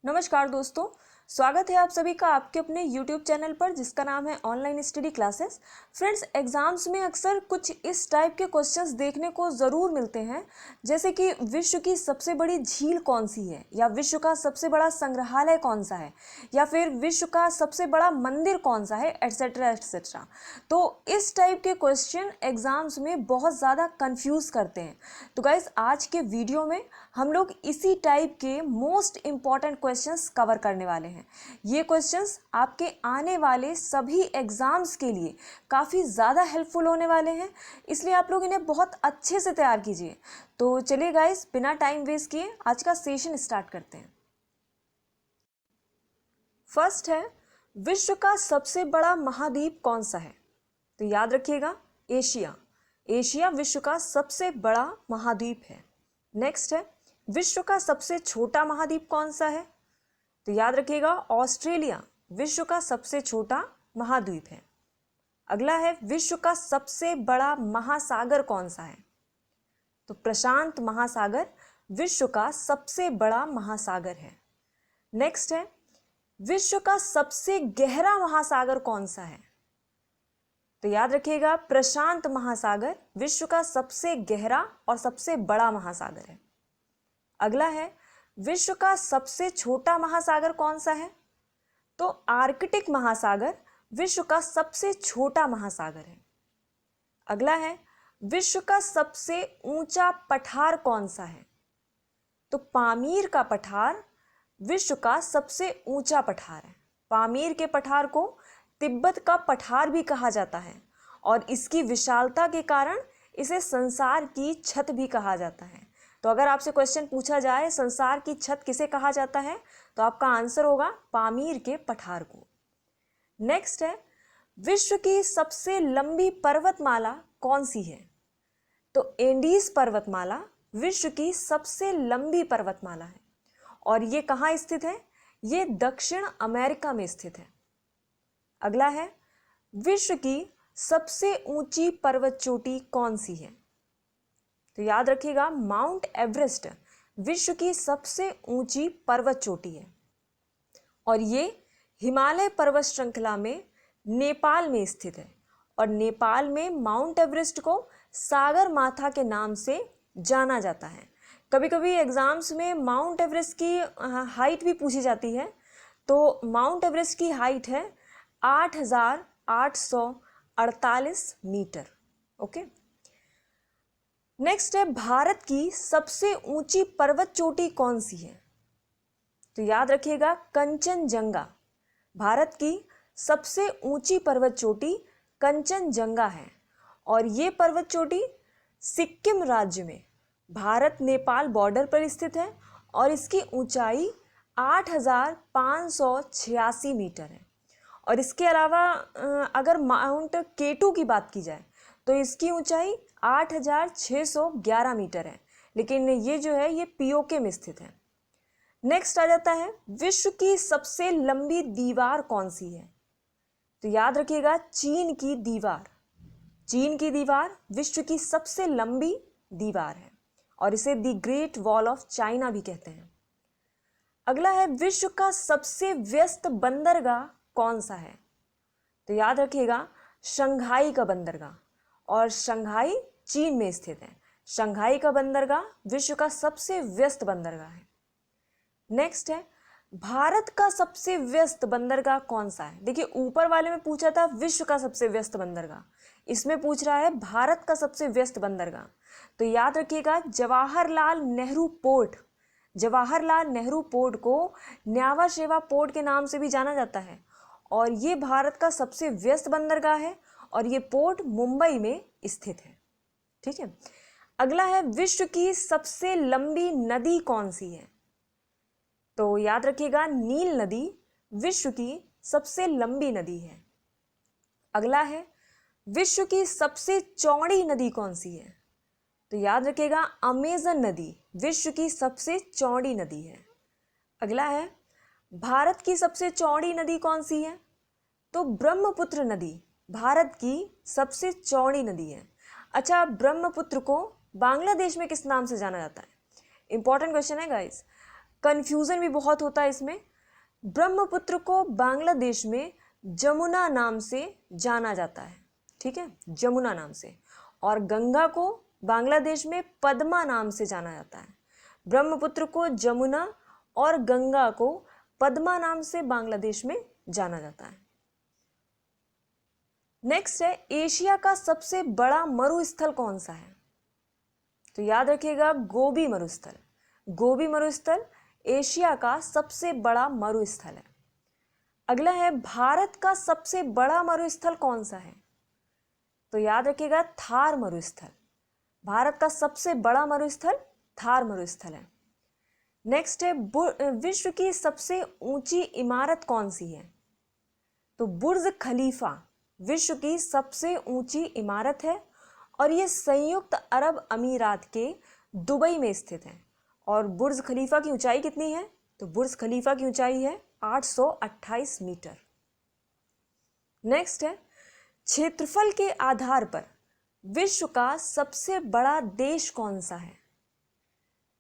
नमस्कार दोस्तों, स्वागत है आप सभी का आपके अपने YouTube चैनल पर जिसका नाम है online study classes. Friends, exams में अक्सर कुछ इस टाइप के क्वेश्चंस देखने को ज़रूर मिलते हैं, जैसे कि विश्व की सबसे बड़ी झील कौन सी है, या विश्व का सबसे बड़ा संग्रहालय कौन सा है, या फिर विश्व का सबसे बड़ा मंदिर कौन सा है, एट्सेट्रा एट्सेट्रा। तो इस टाइप के क्वेश्चन एग्जाम्स में बहुत ज़्यादा कंफ्यूज करते हैं। तो गाइज, आज के वीडियो में हम लोग इसी टाइप के मोस्ट इम्पॉर्टेंट क्वेश्चंस कवर करने वाले हैं। ये क्वेश्चंस आपके आने वाले सभी एग्जाम्स के लिए काफ़ी ज़्यादा हेल्पफुल होने वाले हैं, इसलिए आप लोग इन्हें बहुत अच्छे से तैयार कीजिए। तो चलिए गाइस, बिना टाइम वेस्ट किए आज का सेशन स्टार्ट करते हैं। फर्स्ट है, विश्व का सबसे बड़ा महाद्वीप कौन सा है? तो याद रखिएगा, एशिया। एशिया विश्व का सबसे बड़ा महाद्वीप है। नेक्स्ट है, विश्व का सबसे छोटा महाद्वीप कौन सा है? तो याद रखिएगा, ऑस्ट्रेलिया विश्व का सबसे छोटा महाद्वीप है। अगला है, विश्व का सबसे बड़ा महासागर कौन सा है? तो प्रशांत महासागर विश्व का सबसे बड़ा महासागर है। नेक्स्ट है, विश्व का सबसे गहरा महासागर कौन सा है? तो याद रखिएगा, प्रशांत महासागर विश्व का सबसे गहरा और सबसे बड़ा महासागर है। अगला है, विश्व का सबसे छोटा महासागर कौन सा है? तो आर्कटिक महासागर विश्व का सबसे छोटा महासागर है। अगला है, विश्व का सबसे ऊंचा पठार कौन सा है? तो पामीर का पठार विश्व का सबसे ऊंचा पठार है। पामीर के पठार को तिब्बत का पठार भी कहा जाता है और इसकी विशालता के कारण इसे संसार की छत भी कहा जाता है। तो अगर आपसे क्वेश्चन पूछा जाए संसार की छत किसे कहा जाता है, तो आपका आंसर होगा पामीर के पठार को। नेक्स्ट है, विश्व की सबसे लंबी पर्वतमाला कौन सी है? तो एंडीज पर्वतमाला विश्व की सबसे लंबी पर्वतमाला है और ये कहाँ स्थित है? ये दक्षिण अमेरिका में स्थित है। अगला है, विश्व की सबसे ऊंची पर्वत चोटी कौन सी है? तो याद रखिएगा, माउंट एवरेस्ट विश्व की सबसे ऊंची पर्वत चोटी है और ये हिमालय पर्वत श्रृंखला में नेपाल में स्थित है। और नेपाल में माउंट एवरेस्ट को सागर माथा के नाम से जाना जाता है। कभी कभी एग्जाम्स में माउंट एवरेस्ट की हाइट भी पूछी जाती है। तो माउंट एवरेस्ट की हाइट है 8,848 मीटर। ओके। नेक्स्ट है, भारत की सबसे ऊंची पर्वत चोटी कौन सी है? तो याद रखिएगा, कंचनजंगा। भारत की सबसे ऊंची पर्वत चोटी कंचनजंगा है और ये पर्वत चोटी सिक्किम राज्य में भारत नेपाल बॉर्डर पर स्थित है और इसकी ऊंचाई 8,586 मीटर है। और इसके अलावा अगर माउंट केटू की बात की जाए तो इसकी ऊंचाई 8,611 मीटर है, लेकिन ये जो है ये पीओके में स्थित है। नेक्स्ट आ जाता है, विश्व की सबसे लंबी दीवार कौन सी है? तो याद रखिएगा, चीन की दीवार। चीन की दीवार विश्व की सबसे लंबी दीवार है और इसे the great wall of China भी कहते हैं। अगला है, विश्व का सबसे व्यस्त बंदरगाह कौन सा है? तो याद रखिएगा, शंघाई का बंदरगाह, और शंघाई चीन में स्थित है। शंघाई का बंदरगाह विश्व का सबसे व्यस्त बंदरगाह है। नेक्स्ट है, भारत का सबसे व्यस्त बंदरगाह कौन सा है? देखिए, ऊपर वाले में पूछा था विश्व का सबसे व्यस्त बंदरगाह, इसमें पूछ रहा है भारत का सबसे व्यस्त बंदरगाह। तो याद रखिएगा, जवाहरलाल नेहरू पोर्ट। जवाहरलाल नेहरू पोर्ट को न्यावा शेवा पोर्ट के नाम से भी जाना जाता है और ये भारत का सबसे व्यस्त बंदरगाह है और ये पोर्ट मुंबई में स्थित है। ठीक है। अगला है, विश्व की सबसे लंबी नदी कौन सी है? तो याद रखिएगा, नील नदी विश्व की सबसे लंबी नदी है। अगला है, विश्व की सबसे चौड़ी नदी कौन सी है? तो याद रखिएगा, अमेजन नदी विश्व की सबसे चौड़ी नदी है। अगला है, भारत की सबसे चौड़ी नदी कौन सी है? तो ब्रह्मपुत्र नदी भारत की सबसे चौड़ी नदी है। अच्छा, ब्रह्मपुत्र को बांग्लादेश में किस नाम से जाना जाता है? इंपॉर्टेंट क्वेश्चन है गाइस। कन्फ्यूज़न भी बहुत होता है इसमें। ब्रह्मपुत्र को बांग्लादेश में जमुना नाम से जाना जाता है, ठीक है, जमुना नाम से। और गंगा को बांग्लादेश में पद्मा नाम से जाना जाता है। ब्रह्मपुत्र को जमुना और गंगा को पद्मा नाम से बांग्लादेश में जाना जाता है। नेक्स्ट है, एशिया का सबसे बड़ा मरुस्थल कौन सा है? तो याद रखिएगा, गोबी मरुस्थल। गोबी मरुस्थल एशिया का सबसे बड़ा मरुस्थल है। अगला है, भारत का सबसे बड़ा मरुस्थल कौन सा है? तो याद रखिएगा, थार मरुस्थल। भारत का सबसे बड़ा मरुस्थल थार मरुस्थल है। नेक्स्ट है, विश्व की सबसे ऊंची इमारत कौन सी है? तो बुर्ज खलीफा विश्व की सबसे ऊंची इमारत है और ये संयुक्त अरब अमीरात के दुबई में स्थित है। और बुर्ज खलीफा की ऊंचाई कितनी है? तो बुर्ज खलीफा की ऊंचाई है 828 मीटर। नेक्स्ट है, क्षेत्रफल के आधार पर विश्व का सबसे बड़ा देश कौन सा है?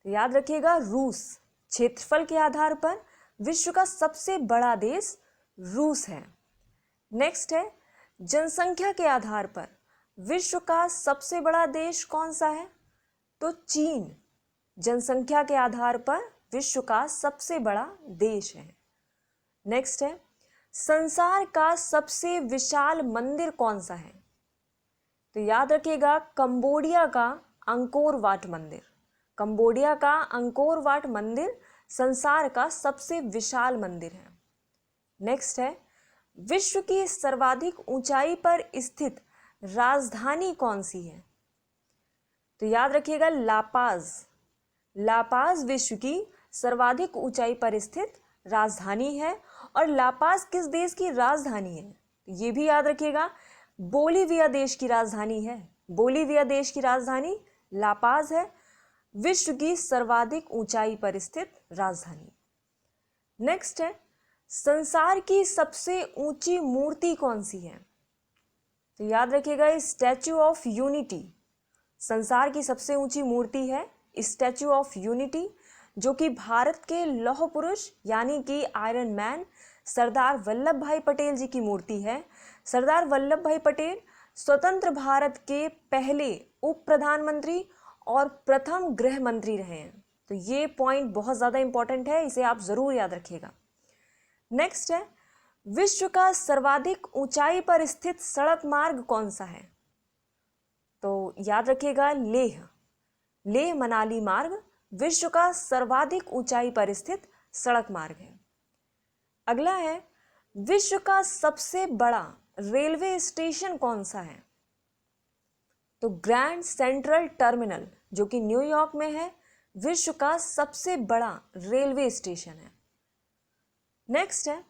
तो याद रखिएगा, रूस। क्षेत्रफल के आधार पर विश्व का सबसे बड़ा देश रूस है। नेक्स्ट है, जनसंख्या के आधार पर विश्व का सबसे बड़ा देश कौन सा है? तो चीन जनसंख्या के आधार पर विश्व का सबसे बड़ा देश है। नेक्स्ट है, संसार का सबसे विशाल मंदिर कौन सा है? तो याद रखिएगा, कंबोडिया का अंकोर वाट मंदिर। कंबोडिया का अंकोर वाट मंदिर संसार का सबसे विशाल मंदिर है। नेक्स्ट है, विश्व की सर्वाधिक ऊंचाई पर स्थित राजधानी कौन सी है? तो याद रखिएगा, लापाज। लापाज विश्व की सर्वाधिक ऊंचाई पर स्थित राजधानी है। और लापाज किस देश की राजधानी है? ये भी याद रखिएगा, बोलीविया देश की राजधानी है। बोलीविया देश की राजधानी लापाज है, विश्व की सर्वाधिक ऊंचाई पर स्थित राजधानी। नेक्स्ट है, संसार की सबसे ऊंची मूर्ति कौन सी है? तो याद रखिएगा, स्टैच्यू ऑफ यूनिटी संसार की सबसे ऊंची मूर्ति है, स्टैच्यू ऑफ यूनिटी, जो कि भारत के लौह पुरुष यानी कि आयरन मैन सरदार वल्लभ भाई पटेल जी की मूर्ति है। सरदार वल्लभ भाई पटेल स्वतंत्र भारत के पहले उप प्रधानमंत्री और प्रथम गृह मंत्री रहे हैं। तो ये पॉइंट बहुत ज़्यादा इंपॉर्टेंट है, इसे आप ज़रूर याद रखिएगा। नेक्स्ट है, विश्व का सर्वाधिक ऊंचाई पर स्थित सड़क मार्ग कौन सा है? तो याद रखिएगा, लेह। लेह मनाली मार्ग विश्व का सर्वाधिक ऊंचाई पर स्थित सड़क मार्ग है। अगला है, विश्व का सबसे बड़ा रेलवे स्टेशन कौन सा है? तो ग्रैंड सेंट्रल टर्मिनल, जो कि न्यूयॉर्क में है, विश्व का सबसे बड़ा रेलवे स्टेशन है। नेक्स्ट है,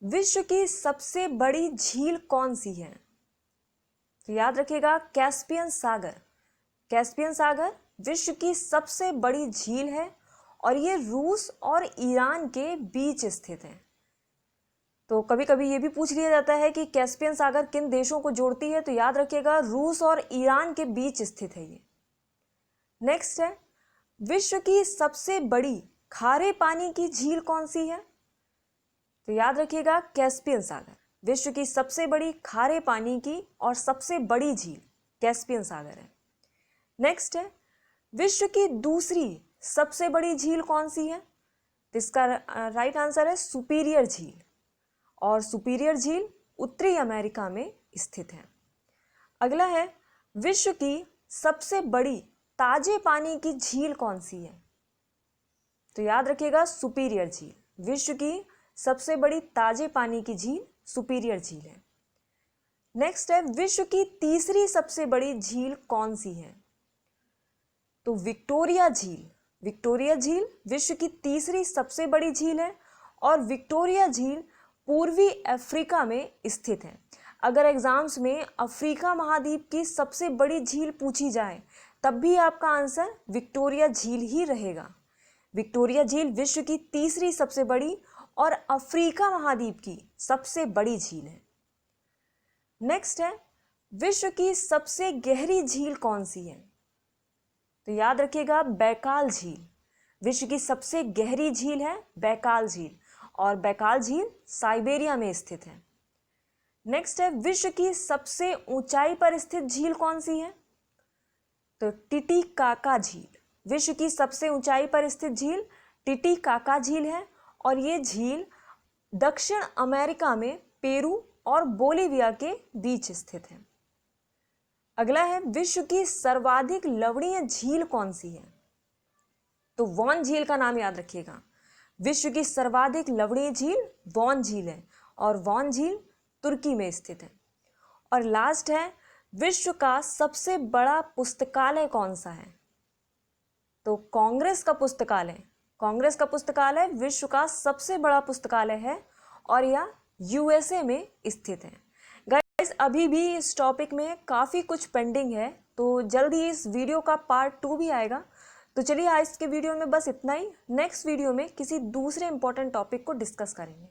विश्व की सबसे बड़ी झील कौन सी है? तो याद रखिएगा, कैस्पियन सागर। कैस्पियन सागर विश्व की सबसे बड़ी झील है और ये रूस और ईरान के बीच स्थित है। तो कभी कभी ये भी पूछ लिया जाता है कि कैस्पियन सागर किन देशों को जोड़ती है? तो याद रखिएगा, रूस और ईरान के बीच स्थित है ये। नेक्स्ट है, विश्व की सबसे बड़ी खारे पानी की झील कौन सी है? तो याद रखिएगा, कैस्पियन सागर विश्व की सबसे बड़ी खारे पानी की और सबसे बड़ी झील कैस्पियन सागर है। नेक्स्ट है, विश्व की दूसरी सबसे बड़ी झील कौन सी है? तो इसका राइट आंसर है सुपीरियर झील, और सुपीरियर झील उत्तरी अमेरिका में स्थित है। अगला है, विश्व की सबसे बड़ी ताजे पानी की झील कौन सी है? तो याद रखिएगा, सुपीरियर झील। विश्व की सबसे बड़ी ताजे पानी की झील सुपीरियर झील है। नेक्स्ट है, विश्व की तीसरी सबसे बड़ी झील कौन सी है? तो विक्टोरिया झील। विक्टोरिया झील विश्व की तीसरी सबसे बड़ी झील है और विक्टोरिया झील पूर्वी अफ्रीका में स्थित है। अगर एग्जाम्स में अफ्रीका महाद्वीप की सबसे बड़ी झील पूछी जाए तब भी आपका आंसर विक्टोरिया झील ही रहेगा। विक्टोरिया झील विश्व की तीसरी सबसे बड़ी और अफ्रीका महाद्वीप की सबसे बड़ी झील है। नेक्स्ट है, विश्व की सबसे गहरी झील कौन सी है? तो याद रखिएगा, बैकाल झील। विश्व की सबसे गहरी झील है बैकाल झील, और बैकाल झील साइबेरिया में स्थित है। नेक्स्ट है, विश्व की सबसे ऊंचाई पर स्थित झील कौन सी है? तो टिटिकाका झील। विश्व की सबसे ऊंचाई पर स्थित झील टिटिकाका झील है, और ये झील दक्षिण अमेरिका में पेरू और बोलीविया के बीच स्थित है। अगला है, विश्व की सर्वाधिक लवणीय झील कौन सी है? तो वॉन झील का नाम याद रखिएगा। विश्व की सर्वाधिक लवणीय झील वॉन झील है, और वॉन झील तुर्की में स्थित है। और लास्ट है, विश्व का सबसे बड़ा पुस्तकालय कौन सा है? तो कांग्रेस का पुस्तकालय। कांग्रेस का पुस्तकालय विश्व का सबसे बड़ा पुस्तकालय है, और यह यूएसए में स्थित है। गाइस, अभी भी इस टॉपिक में काफ़ी कुछ पेंडिंग है, तो जल्दी इस वीडियो का पार्ट 2 भी आएगा। तो चलिए आज के वीडियो में बस इतना ही। नेक्स्ट वीडियो में किसी दूसरे इंपॉर्टेंट टॉपिक को डिस्कस करेंगे।